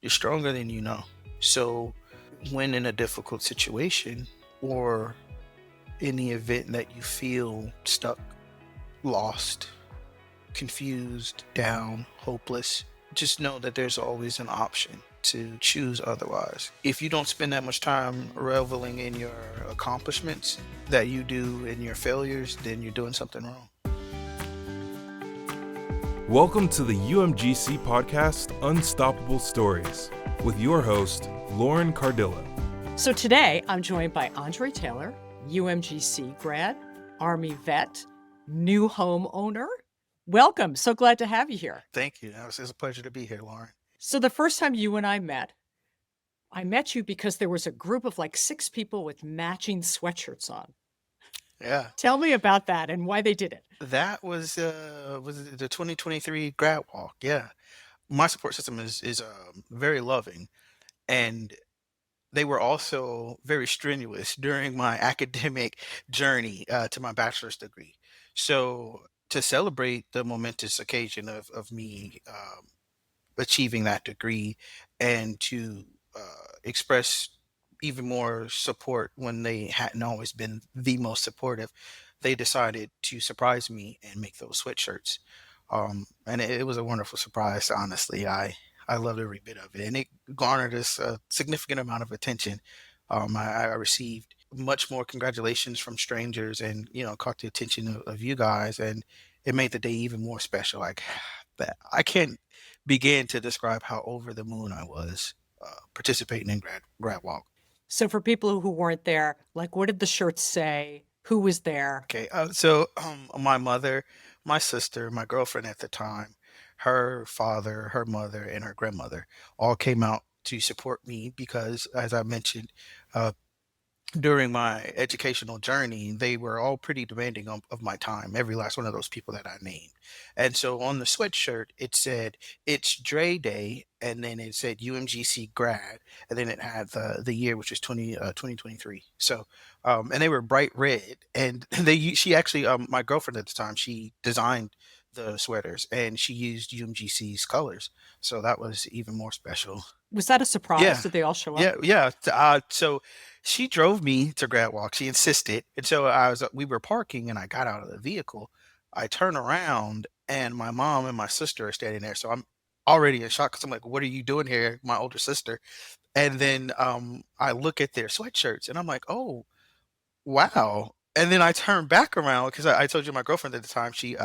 You're stronger than you know. So when in a difficult situation or in the event that you feel stuck, lost, confused, down, hopeless, just know that there's always an option to choose otherwise. If you don't spend that much time reveling in your accomplishments that you do in your failures, then you're doing something wrong. Welcome to the UMGC podcast, Unstoppable Stories, with your host, Lauren Cardillo. So today I'm joined by Andre Taylor, UMGC grad, Army vet, new homeowner. Welcome. So glad to have you here. Thank you. It's a pleasure to be here, Lauren. So the first time you and I met you because there was a group of like 6 people with matching sweatshirts on. Yeah. Tell me about that and why they did it. That was it the 2023 grad walk. Yeah. My support system is very loving, and they were also very strenuous during my academic journey to my bachelor's degree. So to celebrate the momentous occasion of me achieving that degree and to express even more support when they hadn't always been the most supportive, they decided to surprise me and make those sweatshirts. And it was a wonderful surprise, honestly. I loved every bit of it, and it garnered us a significant amount of attention. I received much more congratulations from strangers, and caught the attention of you guys, and it made the day even more special. Like that, I can't begin to describe how over the moon I was participating in grad walk. So for people who weren't there, like what did the shirts say? Who was there? Okay, so my mother, my sister, my girlfriend at the time, her father, her mother, and her grandmother all came out to support me because, as I mentioned, uh, during my educational journey, they were all pretty demanding of my time, every last one of those people that I named. And so on the sweatshirt, it said, "It's Dre Day," and then it said UMGC grad, and then it had the year, which was 2023. So, and they were bright red. And she actually, my girlfriend at the time, she designed the sweaters and she used UMGC's colors. So that was even more special. Was that a surprise? Yeah. Did they all show up? Yeah. So she drove me to grad walk. She insisted, and so we were parking, and I got out of the vehicle. I turn around, and my mom and my sister are standing there. So I'm already in shock because I'm like, "What are you doing here?" My older sister, and then I look at their sweatshirts, and I'm like, "Oh, wow." And then I turned back around because I told you my girlfriend at the time, she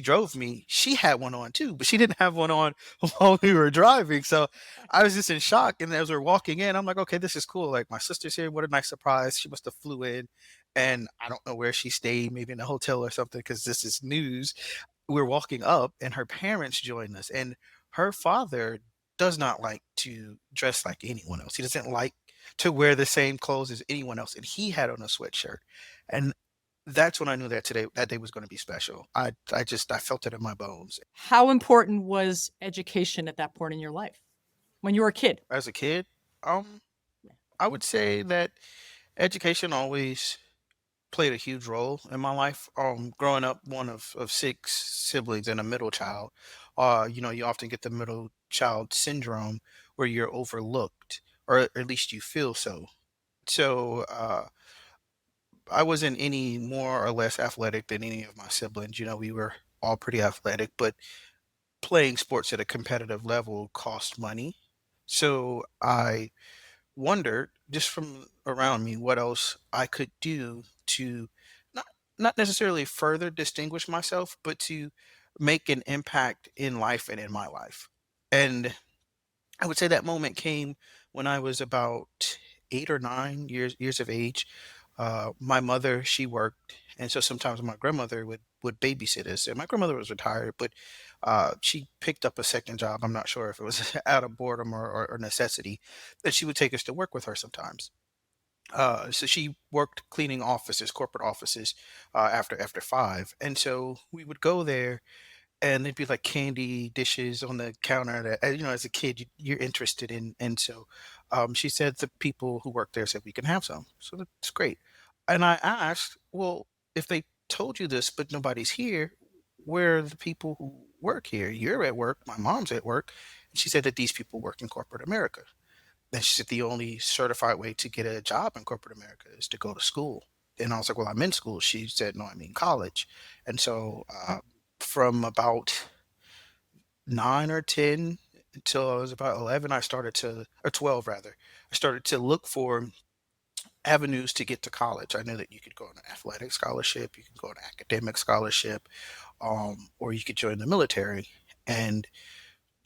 drove me. She had one on too, but she didn't have one on while we were driving. So I was just in shock. And as we're walking in, I'm like, okay, this is cool. Like, my sister's here. What a nice surprise. She must have flew in, and I don't know where she stayed, maybe in a hotel or something, because this is news. We're walking up, and her parents joined us. And her father does not like to dress like anyone else. He doesn't like to wear the same clothes as anyone else, and he had on a sweatshirt. And that's when I knew that day was gonna be special. I felt it in my bones. How important was education at that point in your life when you were a kid? As a kid, I would say that education always played a huge role in my life. Growing up one of 6 siblings and a middle child, you often get the middle child syndrome where you're overlooked, or at least you feel so. So, I wasn't any more or less athletic than any of my siblings. We were all pretty athletic, but playing sports at a competitive level cost money. So I wondered, just from around me, what else I could do to not not necessarily further distinguish myself, but to make an impact in life and in my life. And I would say that moment came when I was about 8 or 9 years of age. My mother, she worked, and so sometimes my grandmother would babysit us. And my grandmother was retired, but she picked up a second job. I'm not sure if it was out of boredom or necessity, that she would take us to work with her sometimes. So she worked cleaning offices, corporate offices, after 5, and so we would go there, and there'd be like candy dishes on the counter that, as a kid, you're interested in. And so she said the people who work there said we can have some. So that's great. And I asked, well, if they told you this, but nobody's here, where are the people who work here? You're at work, my mom's at work. And she said that these people work in corporate America. And she said the only certified way to get a job in corporate America is to go to school. And I was like, well, I'm in school. She said, no, I mean college. And so from about 9 or 10 until I was about 11, I started to, or 12 rather, I started to look for avenues to get to college. I knew that you could go on an athletic scholarship, you could go on an academic scholarship, or you could join the military. And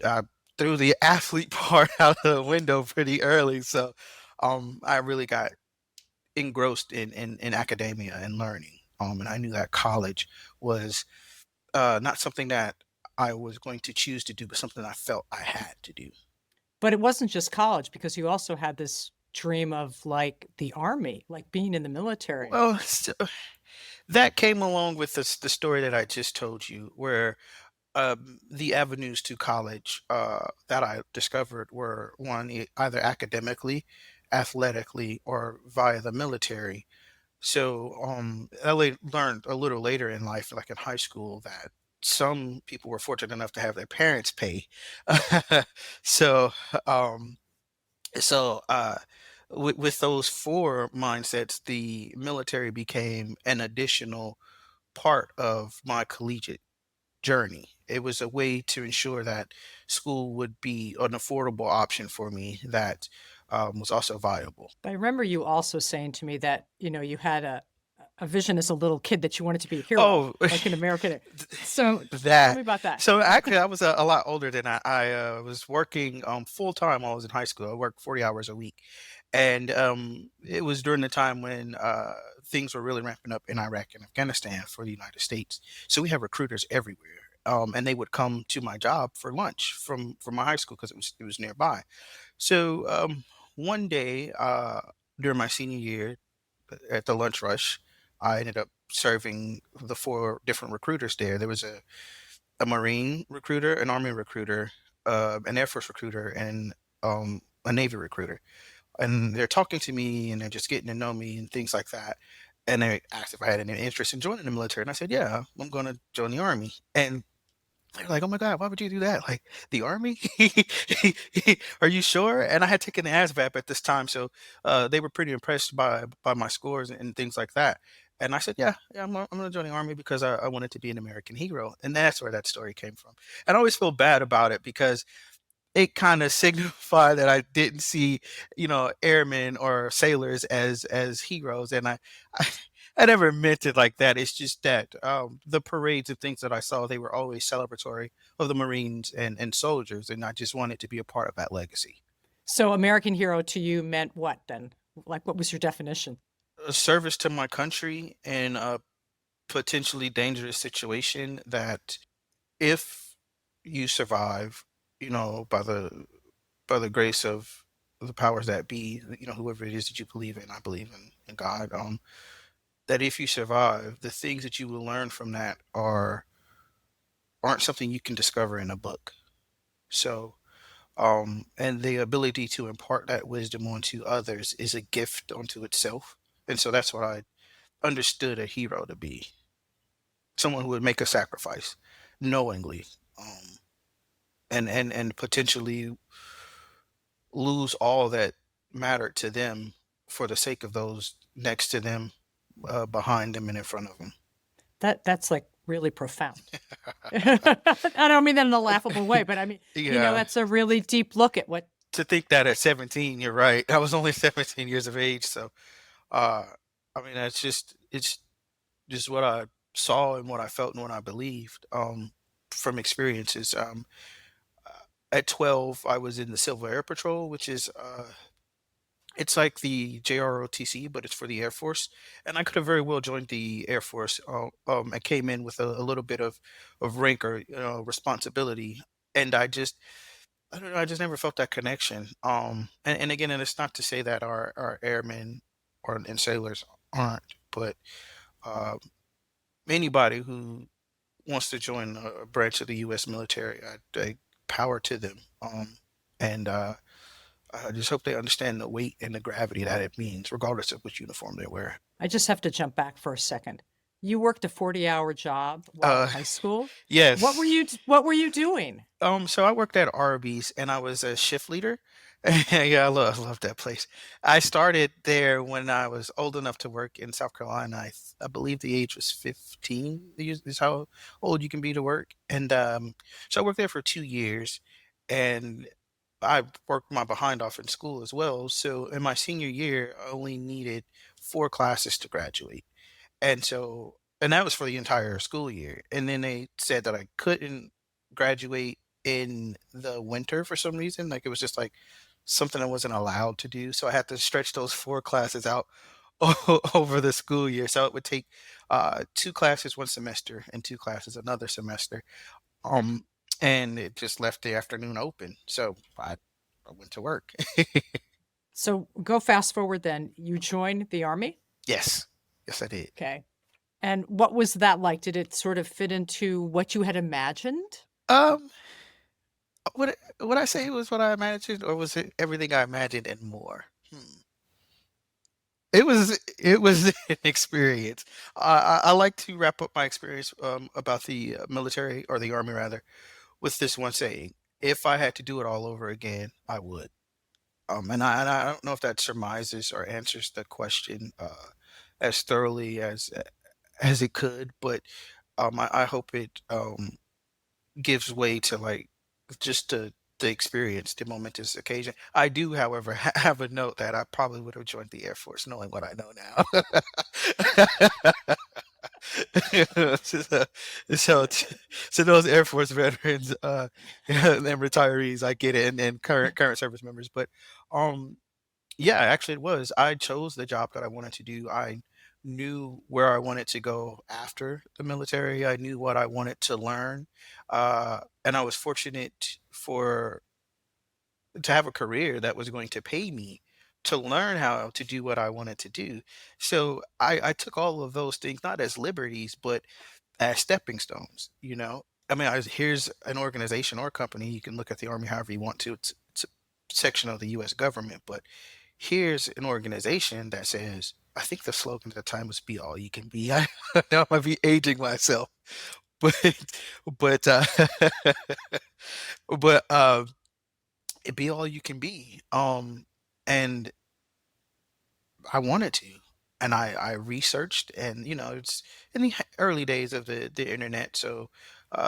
I threw the athlete part out of the window pretty early. So I really got engrossed in academia and learning. And I knew that college was not something that I was going to choose to do, but something I felt I had to do. But it wasn't just college because you also had this dream of like the army, like being in the military. Well, that came along with the story that I just told you, where the avenues to college that I discovered were one, either academically, athletically, or via the military. So learned a little later in life, like in high school, that some people were fortunate enough to have their parents pay. so um, so with those four mindsets, the military became an additional part of my collegiate journey. It was a way to ensure that school would be an affordable option for me that was also viable. But I remember you also saying to me that, you had a vision as a little kid that you wanted to be a hero, Oh, like an American. So tell that. me about that. So actually, I was a lot older than I was working full time while I was in high school. I worked 40 hours a week, and it was during the time when things were really ramping up in Iraq and Afghanistan for the United States. So we have recruiters everywhere. And they would come to my job for lunch from my high school because it was nearby. So one day during my senior year at the lunch rush, I ended up serving the four different recruiters there. There was a Marine recruiter, an Army recruiter, an Air Force recruiter, and a Navy recruiter. And they're talking to me and they're just getting to know me and things like that. And they asked if I had any interest in joining the military. And I said, yeah, I'm going to join the Army. And they're like, "Oh my god, why would you do that? Like, the army? Are you sure?" And I had taken the ASVAB at this time, so they were pretty impressed by my scores and things like that. And I said, "Yeah, yeah, I'm gonna join the army because I wanted to be an American hero." And that's where that story came from. And I always feel bad about it because it kind of signified that I didn't see, airmen or sailors as heroes, and I, I never meant it like that. It's just that the parades and things that I saw, they were always celebratory of the Marines and soldiers, and I just wanted to be a part of that legacy. So American hero to you meant what then? Like, what was your definition? A service to my country in a potentially dangerous situation that if you survive, by the grace of the powers that be, whoever it is that you believe in, I believe in God. That if you survive, the things that you will learn from that aren't something you can discover in a book. So, and the ability to impart that wisdom onto others is a gift unto itself. And so that's what I understood a hero to be: someone who would make a sacrifice knowingly, um, and potentially lose all that mattered to them for the sake of those next to them, behind them, and in front of them. That's like really profound. I don't mean that in a laughable way, but I mean, Yeah. that's a really deep look at what. To think that at 17, you're right. I was only 17 years of age, so uh, I mean, it's just what I saw and what I felt and what I believed from experiences. At 12, I was in the Civil Air Patrol, which is it's like the JROTC, but it's for the Air Force. And I could have very well joined the Air Force. I came in with a little bit of rank or responsibility, and I don't know, I just never felt that connection. And again, and it's not to say that our airmen or and sailors aren't, but uh, anybody who wants to join a branch of the U.S. military, I power to them. And I just hope they understand the weight and the gravity that it means, regardless of which uniform they wear. I just have to jump back for a second. You worked a 40-hour job while in Uh, high school? yes. What were you doing? So I worked at Arby's and I was a shift leader. Yeah, I love that place. I started there when I was old enough to work in South Carolina. I believe the age was 15 is how old you can be to work. And so I worked there for 2 years and I worked my behind off in school as well. So in my senior year, I only needed 4 classes to graduate. And that was for the entire school year. And then they said that I couldn't graduate in the winter for some reason. Like it was just like something I wasn't allowed to do. So I had to stretch those 4 classes out over the school year. So it would take 2 classes one semester and 2 classes another semester. Um, and it just left the afternoon open. So I went to work. So go fast forward then. You joined the Army? Yes. Yes, I did. Okay. And what was that like? Did it sort of fit into what you had imagined? Um, would I say it was what I imagined, or was it everything I imagined and more? It was an experience. I like to wrap up my experience about the military or the army rather with this one saying: if I had to do it all over again, I would. And I don't know if that surmises or answers the question as thoroughly as it could, but I hope it gives way to like just the experience, the momentous occasion. I do, however, have a note that I probably would have joined the Air Force knowing what I know now. so, so so those Air Force veterans and retirees, I get it, and current service members, but um yeah, actually it was. I chose the job that I wanted to do. I knew where I wanted to go after the military. I knew what I wanted to learn. And I was fortunate for to have a career that was going to pay me to learn how to do what I wanted to do. So I took all of those things not as liberties, but as stepping stones, you know? I mean, here's an organization or company. You can look at the Army however you want to. It's a section of the US government, but here's an organization that says, I think the slogan at the time was "Be all you can be." I now I might be aging myself, but but but it be all you can be. And I wanted to, and I researched, and it's in the early days of the internet, so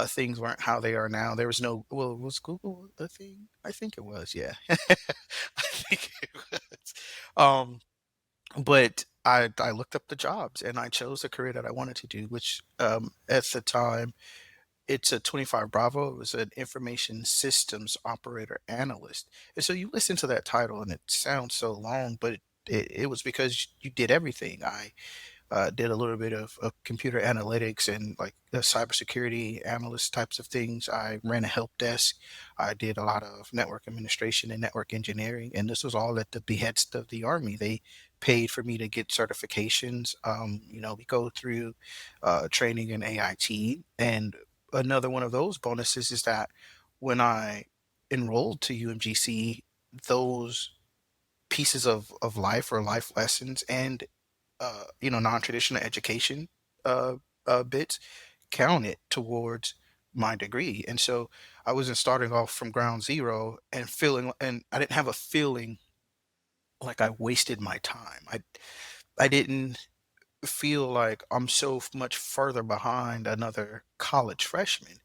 things weren't how they are now. There was no, well, was Google a thing? I think it was, yeah. I think it was. Um, but I looked up the jobs and I chose a career that I wanted to do, which at the time it's a 25 Bravo. It was an information systems operator analyst. And so you listen to that title and it sounds so long, but it was because you did everything. I did a little bit of computer analytics and like the cybersecurity analyst types of things. I ran a help desk. I did a lot of network administration and network engineering, and this was all at the behest of the Army. They paid for me to get certifications. We go through training in AIT, and another one of those bonuses is that when I enrolled to UMGC, those pieces of life or life lessons and non-traditional education uh, bits counted towards my degree. And so I wasn't starting off from ground zero and I didn't have a feeling like I wasted my time. I didn't feel like I'm so much further behind another college freshman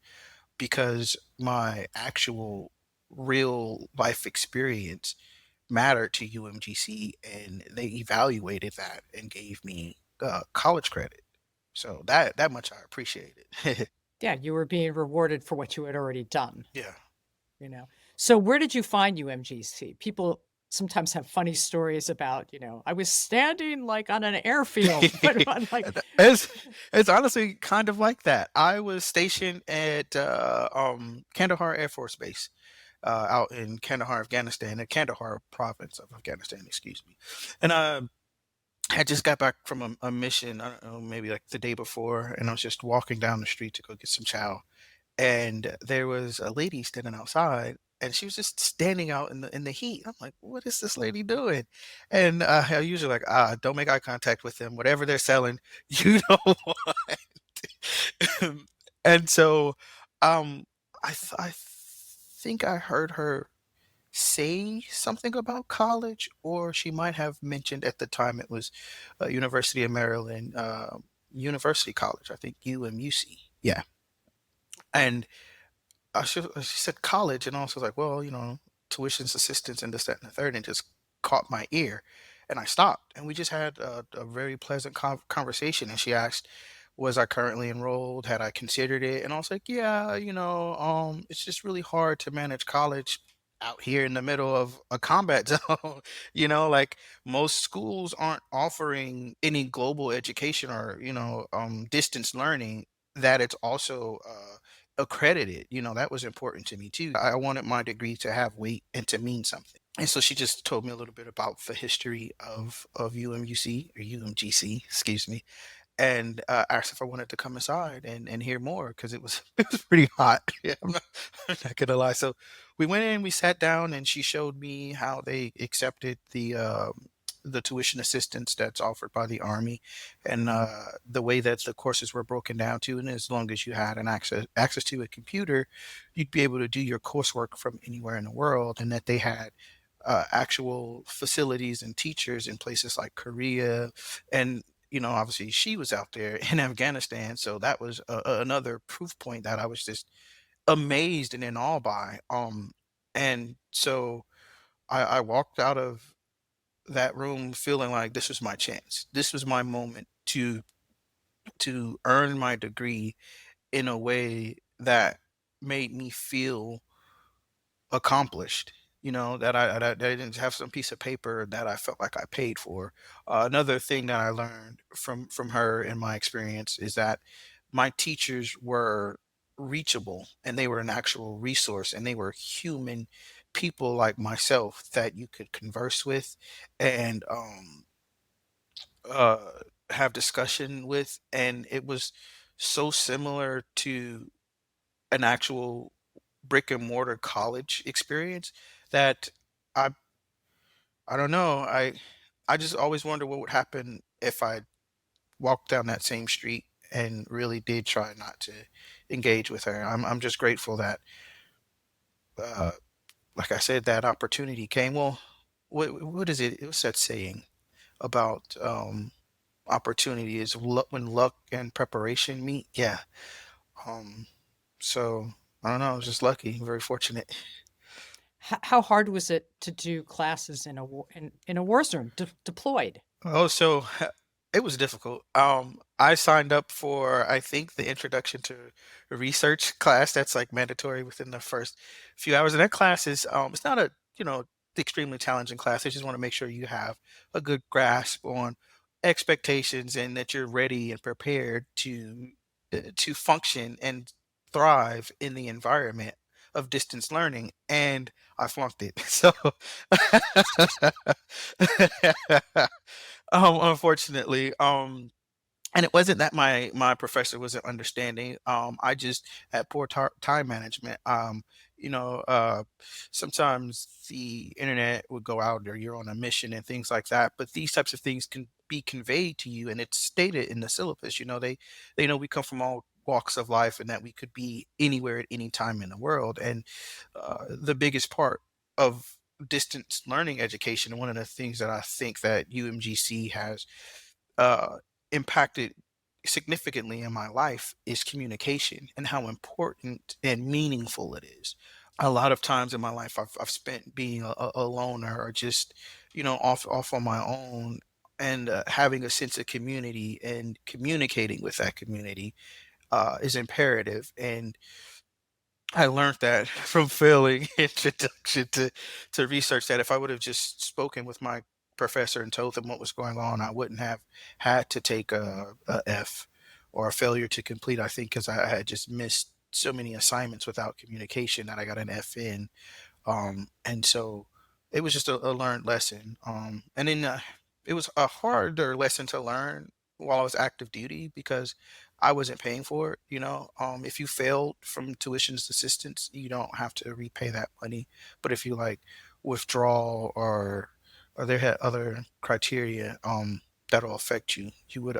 because my actual real life experience mattered to UMGC, and they evaluated that and gave me college credit. So that much I appreciated. Yeah, you were being rewarded for what you had already done, Yeah. you know. So where did you find UMGC? People sometimes have funny stories about, I was standing like on an airfield, but I'm like, it's it's honestly kind of like that. I was stationed at Kandahar Air Force Base out in Kandahar, Afghanistan, in Kandahar province of Afghanistan, excuse me. And I just got back from a mission, I don't know, maybe like the day before, and I was just walking down the street to go get some chow. And there was a lady standing outside, and she was just standing out in the heat. I'm like, "What is this lady doing?" And, I usually like, don't make eye contact with them. Whatever they're selling, you don't want." And so, um, I think I heard her say something about college, or she might have mentioned at the time it was, University of Maryland, University College, I think UMUC. Yeah, and she said college, and I was like, well, tuition's assistance and this, that, and the third, and just caught my ear, and I stopped, and we just had a very pleasant conversation. And she asked, was I currently enrolled? Had I considered it? And I was like, yeah, it's just really hard to manage college out here in the middle of a combat zone. Like most schools aren't offering any global education or, distance learning that it's also accredited. That was important to me too. I wanted my degree to have weight and to mean something. And so she just told me a little bit about the history of UMUC or UMGC, excuse me, and asked if I wanted to come inside and hear more because it was it was pretty hot. Yeah, I'm not gonna lie. So we went in, we sat down, and she showed me how they accepted the tuition assistance that's offered by the Army, and the way that the courses were broken down to. And as long as you had an access to a computer, you'd be able to do your coursework from anywhere in the world, and that they had actual facilities and teachers in places like Korea. And obviously she was out there in Afghanistan, so that was another proof point that I was just amazed and in awe by. And so I walked out of that room feeling like this was my chance. This was my moment to earn my degree in a way that made me feel accomplished. That I didn't have some piece of paper that I felt like I paid for. Another thing that I learned from her in my experience is that my teachers were reachable, and they were an actual resource, and they were human people like myself that you could converse with and uh, have discussion with. And it was so similar to an actual brick and mortar college experience that I I don't know. I just always wonder what would happen if I walked down that same street and really did try not to engage with her. I'm just grateful that uh like I said, that opportunity came. Well, what is it? It was that saying about opportunity is when luck and preparation meet. Yeah. Um so I don't know, I was just lucky, very fortunate. How hard was it to do classes in in a war zone, deployed? Oh, so it was difficult. I signed up for, I think, the introduction to research class that's like mandatory within the first few hours. And that class is, it's not a, extremely challenging class. They just want to make sure you have a good grasp on expectations and that you're ready and prepared to function and thrive in the environment of distance learning. And I flunked it. So unfortunately, and it wasn't that my professor wasn't understanding. I just had poor time management. You know, uh, Sometimes the internet would go out, or you're on a mission and things like that. But these types of things can be conveyed to you, and it's stated in the syllabus. They know we come from all walks of life, and that we could be anywhere at any time in the world. And the biggest part of distance learning education, and one of the things that I think that UMGC has uh, impacted significantly in my life, is communication and how important and meaningful it is. A lot of times in my life, I've spent being a loner, or just off on my own, and having a sense of community and communicating with that community is imperative. And I learned that from failing introduction to research, that if I would have just spoken with my professor and told them what was going on, I wouldn't have had to take a F or a failure to complete. I think because I had just missed so many assignments without communication that I got an F in. And so it was just a learned lesson. And then it was a harder lesson to learn while I was active duty, because I wasn't paying for it, you know. If you failed from tuition assistance, you don't have to repay that money. But if you like withdraw or there had other criteria that'll affect you, you would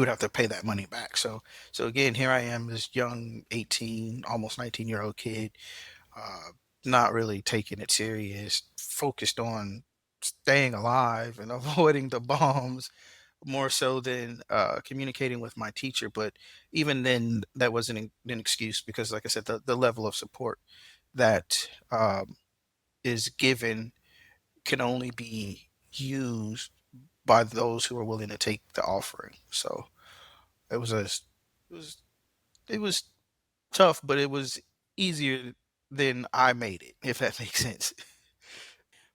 have to pay that money back. So again, here I am, this young 18, almost 19-year-old kid, uh, not really taking it serious, focused on staying alive and avoiding the bombs more so than communicating with my teacher. But even then, that wasn't an excuse because, like I said, the level of support that is given can only be used by those who are willing to take the offering. So it was it was it was tough, but it was easier than I made it, if that makes sense.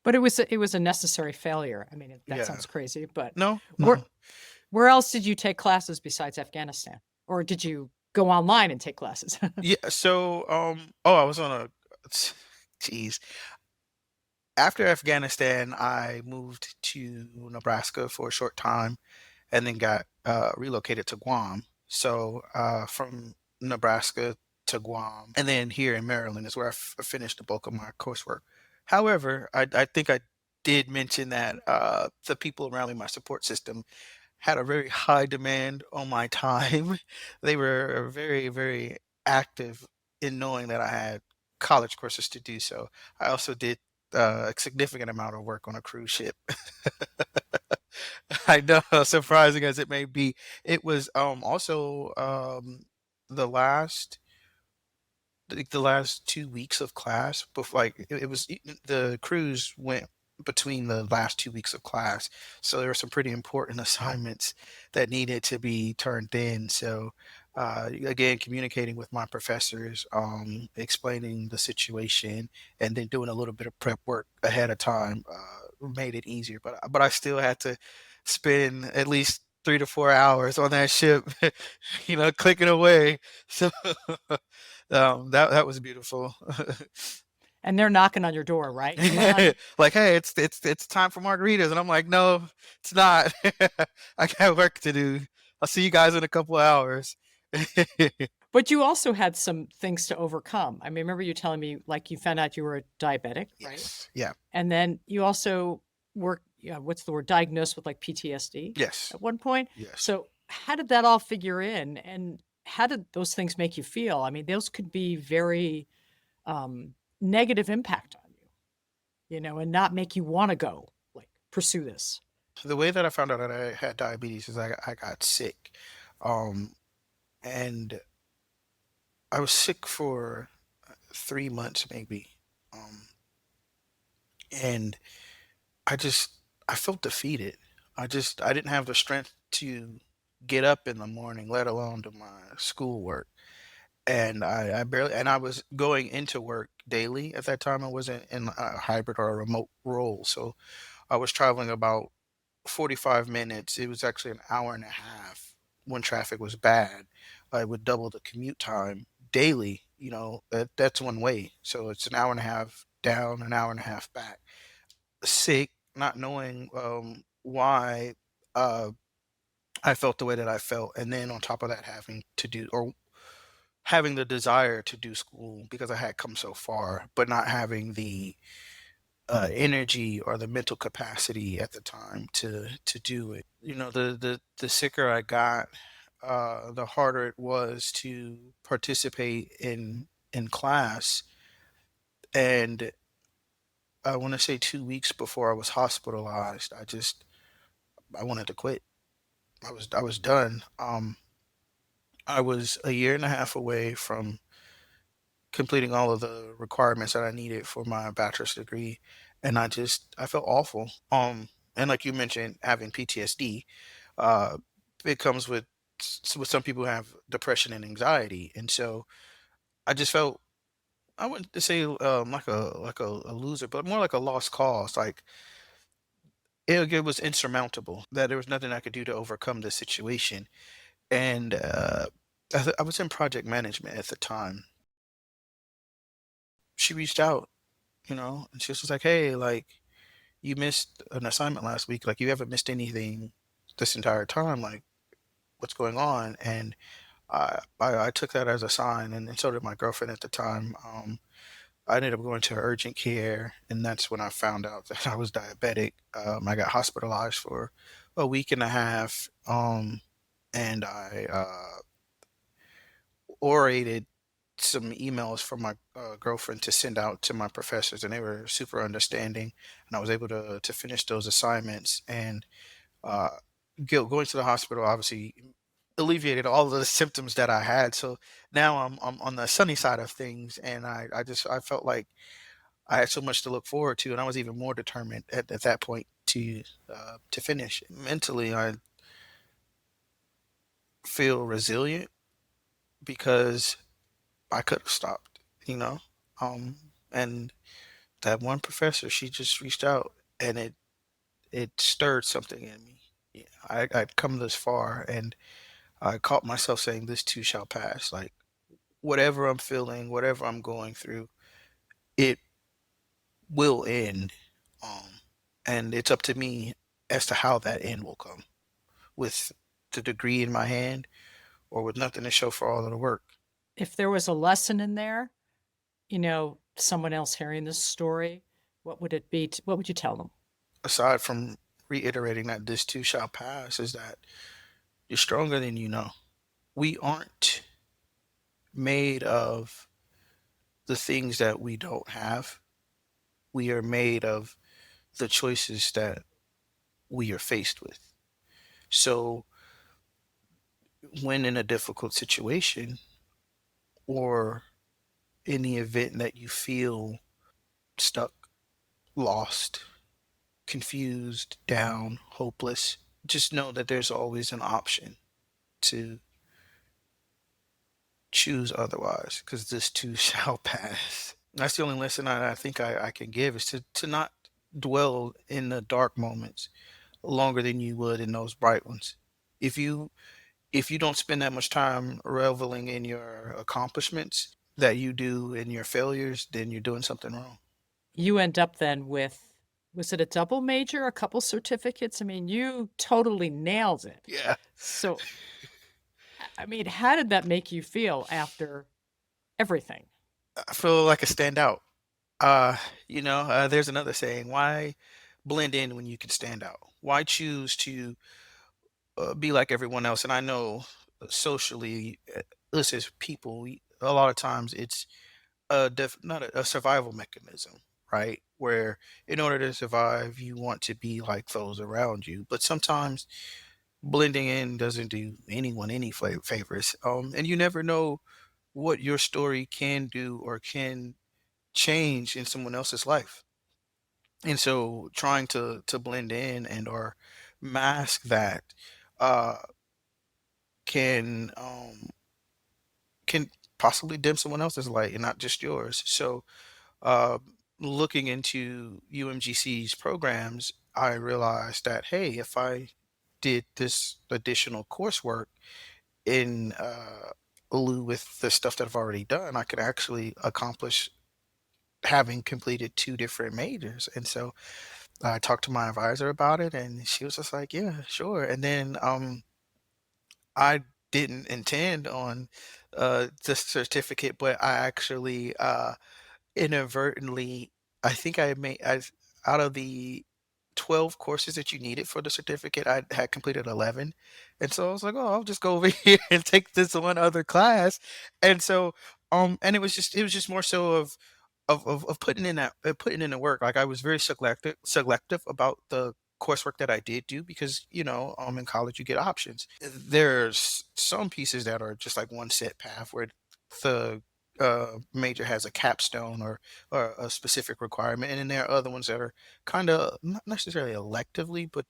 But it was a necessary failure. I mean, that Yeah. sounds crazy, but No, where no. where else did you take classes besides Afghanistan? Or did you go online and take classes? Yeah. So, oh, I was on a, jeez. After Afghanistan, I moved to Nebraska for a short time and then got relocated to Guam. So from Nebraska to Guam, and then here in Maryland is where finished the bulk of my coursework. However, I think I did mention that the people around me, my support system, had a very high demand on my time. They were very, very active in knowing that I had college courses to do so. I also did a significant amount of work on a cruise ship. I know, surprising as it may be. It was also the last the last 2 weeks of class before, like it was the cruise went between the last 2 weeks of class, so there were some pretty important assignments that needed to be turned in. So again, communicating with my professors, explaining the situation, and then doing a little bit of prep work ahead of time made it easier. But I still had to spend at least 3 to 4 hours on that ship, clicking away. So that was beautiful. And they're knocking on your door, right? "Come on." Like, "Hey, it's time for margaritas," and I'm like, "No, it's not. I got work to do. I'll see you guys in a couple of hours." But you also had some things to overcome. I mean, remember you telling me, like, you found out you were a diabetic, right? Yes. Yeah. And then you also were, yeah, what's the word? Diagnosed with, like, PTSD Yes. at one point. Yes. So how did that all figure in, and how did those things make you feel? I mean, those could be very, um, negative impact on you, and not make you wanna go, like, pursue this. The way that I found out that I had diabetes is I got sick, um, and I was sick for 3 months maybe, um, and I just I felt defeated. I didn't have the strength to get up in the morning, let alone do my schoolwork. And I barely, and I was going into work daily at that time. I wasn't in a hybrid or a remote role. So I was traveling about 45 minutes. It was actually an hour and a half when traffic was bad. I would double the commute time daily. That's one way. So it's an hour and a half down, an hour and a half back, sick, not knowing why uh, I felt the way that I felt, and then on top of that, having to do or having the desire to do school because I had come so far, but not having the energy or the mental capacity at the time to do it. The sicker I got, the harder it was to participate in class, and I want to say 2 weeks before I was hospitalized, I wanted to quit. I was done. I was a year and a half away from completing all of the requirements that I needed for my bachelor's degree, and I felt awful. And like you mentioned, having PTSD, uh, it comes with some people who have depression and anxiety, and so I just felt, I wouldn't say like a loser, but more like a lost cause. Like it was insurmountable. That there was nothing I could do to overcome the situation. And I was in project management at the time. She reached out, and she was just like, "Hey, like you missed an assignment last week. Like you haven't missed anything this entire time. Like what's going on?" And I took that as a sign, and so did my girlfriend at the time. I ended up going to urgent care, and that's when I found out that I was diabetic. I got hospitalized for a week and a half, and I orated some emails from my girlfriend to send out to my professors, and they were super understanding, and I was able to finish those assignments. And uh, going to the hospital obviously alleviated all of the symptoms that I had. So now I'm on the sunny side of things, and I felt like I had so much to look forward to, and I was even more determined at that point to finish. Mentally, I feel resilient because I could have stopped, you know. Um, and that one professor, she just reached out, and it stirred something in me. Yeah, I'd come this far, and I caught myself saying, "This too shall pass." Like whatever I'm feeling, whatever I'm going through, it will end. Um, and it's up to me as to how that end will come, with the degree in my hand or with nothing to show for all of the work. If there was a lesson in there, someone else hearing this story, what would it be? What would you tell them? Aside from reiterating that this too shall pass, is that you're stronger than you know. We aren't made of the things that we don't have. We are made of the choices that we are faced with. So when in a difficult situation, or in the event that you feel stuck, lost, confused, down, hopeless, just know that there's always an option to choose otherwise, because this too shall pass. That's the only lesson I think I can give, is to not dwell in the dark moments longer than you would in those bright ones. If you if you don't spend that much time reveling in your accomplishments that you do in your failures, then you're doing something wrong. You end up then with, was it a double major, a couple certificates? I mean, you totally nailed it. Yeah, So, I mean, how did that make you feel after everything? I feel like a standout. Uh, there's another saying: why blend in when you can stand out? Why choose to be like everyone else? And I know socially, us as people, a lot of times it's not a survival mechanism, right? Where in order to survive, you want to be like those around you, but sometimes blending in doesn't do anyone any favors. And you never know what your story can do or can change in someone else's life. And so trying to blend in and or mask that uh can can possibly dim someone else's light and not just yours. So uh looking into UMGC's programs, I realized that, hey, if I did this additional coursework in lieu with the stuff that I've already done, I could actually accomplish having completed two different majors. And so I talked to my advisor about it, and she was just like, "Yeah, sure." And then I didn't intend on the certificate, but I actually inadvertently, I think out of the 12 courses that you needed for the certificate, I had completed 11. And so I was like, "Oh, I'll just go over here and take this one other class." And so and it was just more so of putting in putting in the work. Like I was very selective about the coursework that I did do, because in college you get options. There's some pieces that are just like one set path, where the major has a capstone or a specific requirement, and then there are other ones that are kind of not necessarily electively, but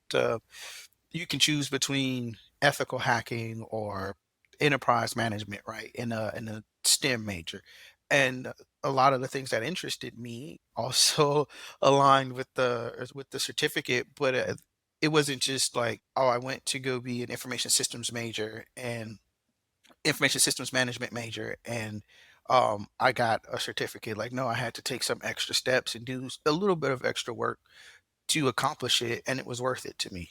you can choose between ethical hacking or enterprise management, right? In a STEM major. And a lot of the things that interested me also aligned with the certificate, but it wasn't just like, oh, I went to go be an information systems major and information systems management major, and I got a certificate. Like, no, I had to take some extra steps and do a little bit of extra work to accomplish it, and it was worth it to me.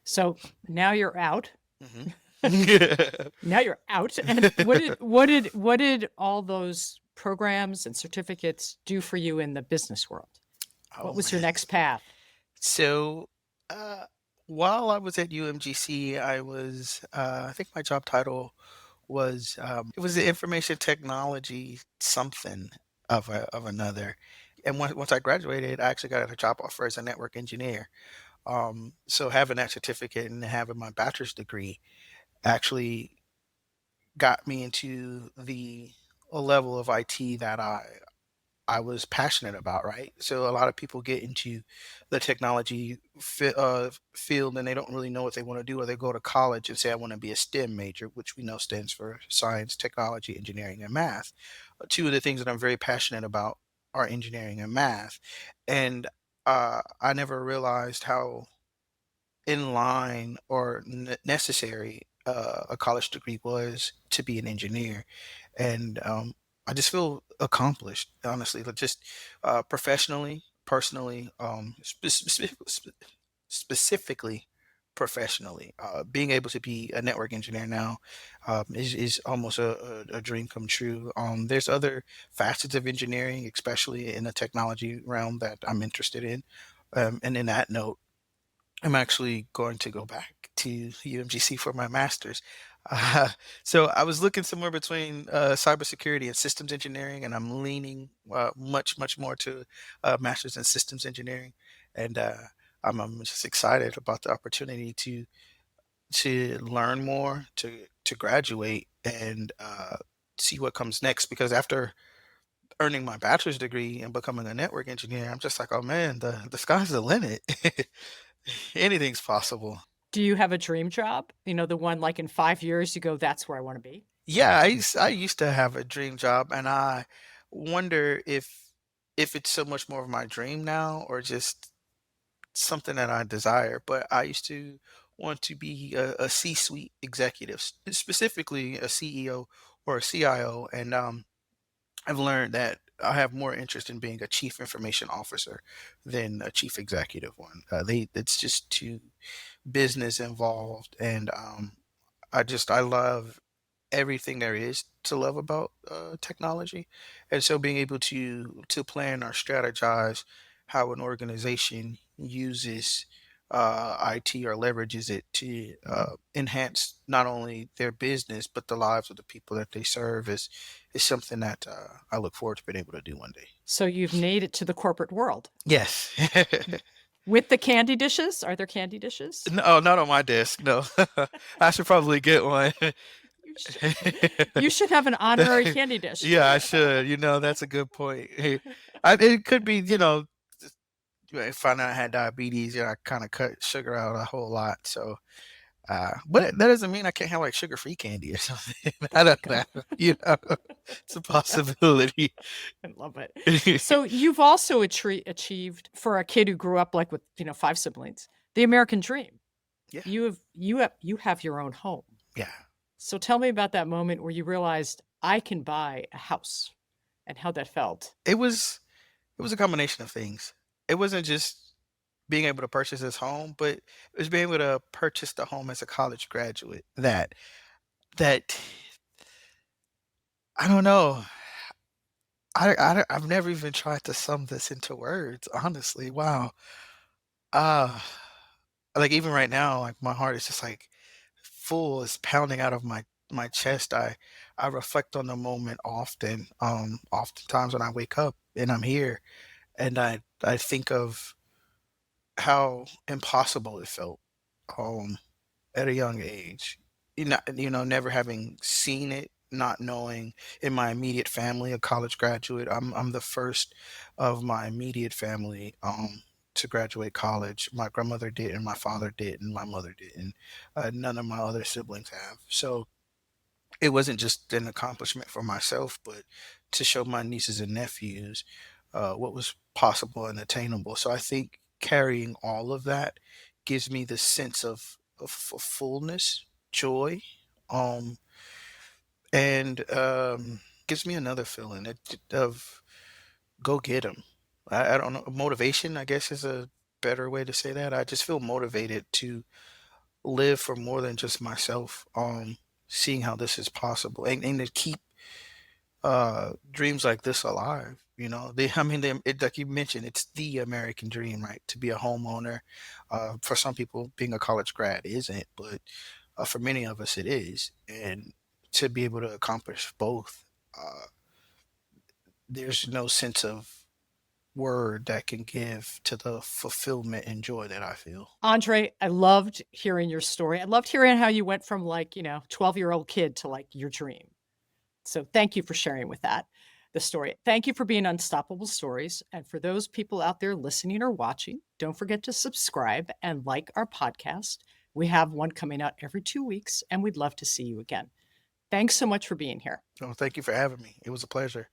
So now you're out. Hmm. Now you're out. And what did all those programs and certificates do for you in the business world? What Oh was your man. next path? So, uh, while I was at UMGC, I think my job title was, it was the information technology something of another. And once I graduated, I actually got a job offer as a network engineer. So having that certificate and having my bachelor's degree actually got me into the a level of IT that I was passionate about, right? So a lot of people get into the technology field and they don't really know what they want to do, or they go to college and say, I want to be a STEM major, which we know stands for science, technology, engineering, and math. Two of the things that I'm very passionate about are engineering and math. And I never realized how in line or necessary a college degree was to be an engineer. And I just feel accomplished, honestly, like just professionally, personally, specifically professionally. Being able to be a network engineer now is almost a dream come true. There's other facets of engineering, especially in the technology realm, that I'm interested in. And in that note, I'm actually going to go back to UMGC for my master's. Uh, so I was looking somewhere between cybersecurity and systems engineering, and I'm leaning much more to master's in systems engineering. And I'm just excited about the opportunity to learn more, to graduate, and see what comes next. Because after earning my bachelor's degree and becoming a network engineer, I'm just like, oh man, the sky's the limit. Anything's possible. Do you have a dream job? The one like in 5 years you go, that's where I want to be? Yeah, I used to have a dream job, and I wonder if it's so much more of my dream now or just something that I desire. But I used to want to be a C-suite executive, specifically a CEO or a CIO, and I've learned that I have more interest in being a chief information officer than a chief executive one. It's just too business involved, and I love everything there is to love about technology, and so being able to plan or strategize how an organization uses IT or leverages it to enhance not only their business but the lives of the people that they serve is something that I look forward to being able to do one day. So you've made it to the corporate world. Yes. With the candy dishes? Are there candy dishes? No, not on my desk. No, I should probably get one. You should. You should have an honorary candy dish. Yeah, I should. That's a good point. Hey, it could be, find out I had diabetes. I kind of cut sugar out a whole lot. So, but that doesn't mean I can't have like sugar-free candy or something. I Oh my don't God. know. It's a possibility. I love it. So you've also achieved for a kid who grew up like with, five siblings, the American dream. Yeah, You have your own home. yeah. So tell me about that moment where you realized I can buy a house and how that felt. It was a combination of things. It wasn't just being able to purchase this home, but it was being able to purchase the home as a college graduate. That I don't know. I've never even tried to sum this into words, honestly. Wow. Ah, like even right now, like my heart is just like full, is pounding out of my chest. I reflect on the moment often. Oftentimes when I wake up and I'm here, and I think of how impossible it felt. Um, at a young age. Never having seen it, not knowing in my immediate family, a college graduate. I'm the first of my immediate family to graduate college. My grandmother did, and my father did, and my mother did, and none of my other siblings have. So it wasn't just an accomplishment for myself, but to show my nieces and nephews what was possible and attainable. So I think carrying all of that gives me the sense of fullness, joy, um, and gives me another feeling of go get them. I don't know, motivation, I guess, is a better way to say that. I just feel motivated to live for more than just myself, seeing how this is possible, and to keep dreams like this alive. I mean, like you mentioned, it's the American dream, right? To be a homeowner. For some people, being a college grad isn't, but for many of us, it is. And to be able to accomplish both, uh, there's no sense of word that can give to the fulfillment and joy that I feel. Andre, I loved hearing your story. I loved hearing how you went from 12-year-old kid to like your dream. So thank you for sharing the story. Thank you for being Unstoppable Stories. And for those people out there listening or watching, don't forget to subscribe and like our podcast. We have one coming out every 2 weeks, and we'd love to see you again. Thanks so much for being here. So thank you for having me. It was a pleasure.